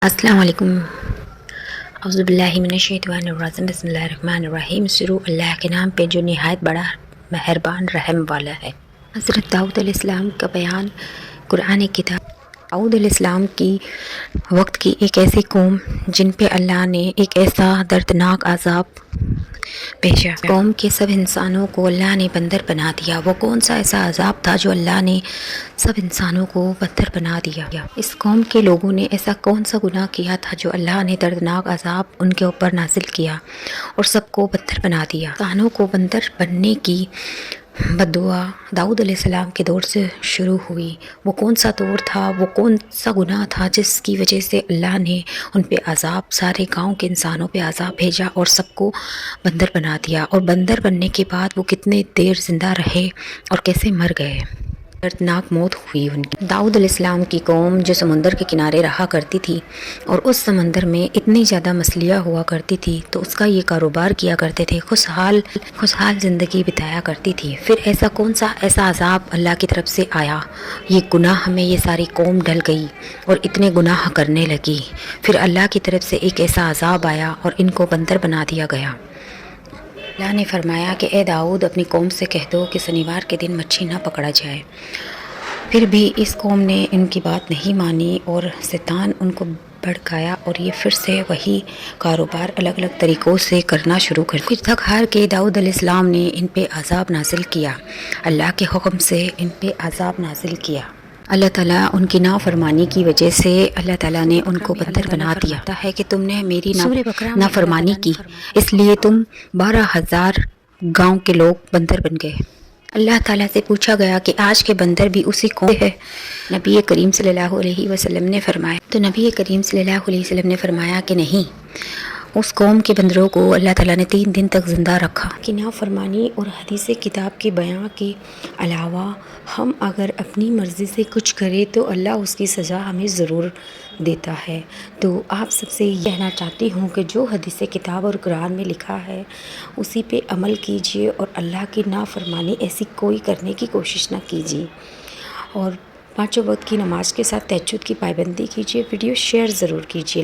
السلام علیکم۔ اعوذ باللہ من الشیطان الرجیم، بسم اللہ الرحمن الرحیم۔ شروع اللہ کے نام پہ جو نہایت بڑا مہربان رحم والا ہے۔ حضرت داؤد علیہ السلام کا بیان قرآن کتاب۔ داؤد علیہ السلام کی وقت کی ایک ایسی قوم جن پہ اللہ نے ایک ایسا دردناک عذاب بھیجا۔ قوم کے سب انسانوں کو اللہ نے بندر بنا دیا۔ وہ کون سا ایسا عذاب تھا جو اللہ نے سب انسانوں کو بندر بنا دیا؟ اس قوم کے لوگوں نے ایسا کون سا گناہ کیا تھا جو اللہ نے دردناک عذاب ان کے اوپر نازل کیا اور سب کو بندر بنا دیا؟ انسانوں کو بندر بننے کی بد دعا داؤد علیہ السلام کے دور سے شروع ہوئی۔ وہ کون سا دور تھا، وہ کون سا گناہ تھا جس کی وجہ سے اللہ نے ان پہ عذاب، سارے گاؤں کے انسانوں پہ عذاب بھیجا اور سب کو بندر بنا دیا؟ اور بندر بننے کے بعد وہ کتنے دیر زندہ رہے اور کیسے مر گئے؟ دردناک موت ہوئی ان کی۔ داؤد علیہ السلام کی قوم جو سمندر کے کنارے رہا کرتی تھی اور اس سمندر میں اتنی زیادہ مچھلیاں ہوا کرتی تھی تو اس کا یہ کاروبار کیا کرتے تھے، خوشحال زندگی بتایا کرتی تھی۔ پھر ایسا کون سا ایسا عذاب اللہ کی طرف سے آیا؟ یہ گناہ میں یہ ساری قوم ڈل گئی اور اتنے گناہ کرنے لگی۔ پھر اللہ کی طرف سے ایک ایسا عذاب آیا اور ان کو بندر بنا دیا گیا۔ اللہ نے فرمایا کہ اے داؤد، اپنی قوم سے کہہ دو کہ شنیوار کے دن مچھلی نہ پکڑا جائے۔ پھر بھی اس قوم نے ان کی بات نہیں مانی اور شیطان ان کو بھڑکایا اور یہ پھر سے وہی کاروبار الگ الگ طریقوں سے کرنا شروع کر دیا۔ پھر تھک ہار کے داؤد علیہ السلام نے ان پہ عذاب نازل کیا، اللہ کے حکم سے ان پہ عذاب نازل کیا۔ اللہ تعالیٰ ان کی نافرمانی کی وجہ سے اللہ تعالیٰ نے ان کو بندر بنا دیا ہے کہ تم نے میری نافرمانی کی، اس لیے تم 12,000 گاؤں کے لوگ بندر بن گئے۔ اللہ تعالیٰ سے پوچھا گیا کہ آج کے بندر بھی اسی قوم ہے؟ نبی کریم صلی اللہ علیہ وسلم نے فرمایا تو نبی کریم صلی اللہ علیہ وسلم نے فرمایا کہ نہیں، اس قوم کے بندروں کو اللہ تعالیٰ نے 3 دن تک زندہ رکھا۔ کہ نافرمانی اور حدیث کتاب کے بیان کے علاوہ ہم اگر اپنی مرضی سے کچھ کریں تو اللہ اس کی سزا ہمیں ضرور دیتا ہے۔ تو آپ سب سے یہ کہنا چاہتی ہوں کہ جو حدیث کتاب اور قرآن میں لکھا ہے اسی پہ عمل کیجیے اور اللہ کی نافرمانی ایسی کوئی کرنے کی کوشش نہ کیجیے، اور 5 وقت کی نماز کے ساتھ تہجد کی پابندی کیجیے۔ ویڈیو شیئر ضرور کیجیے۔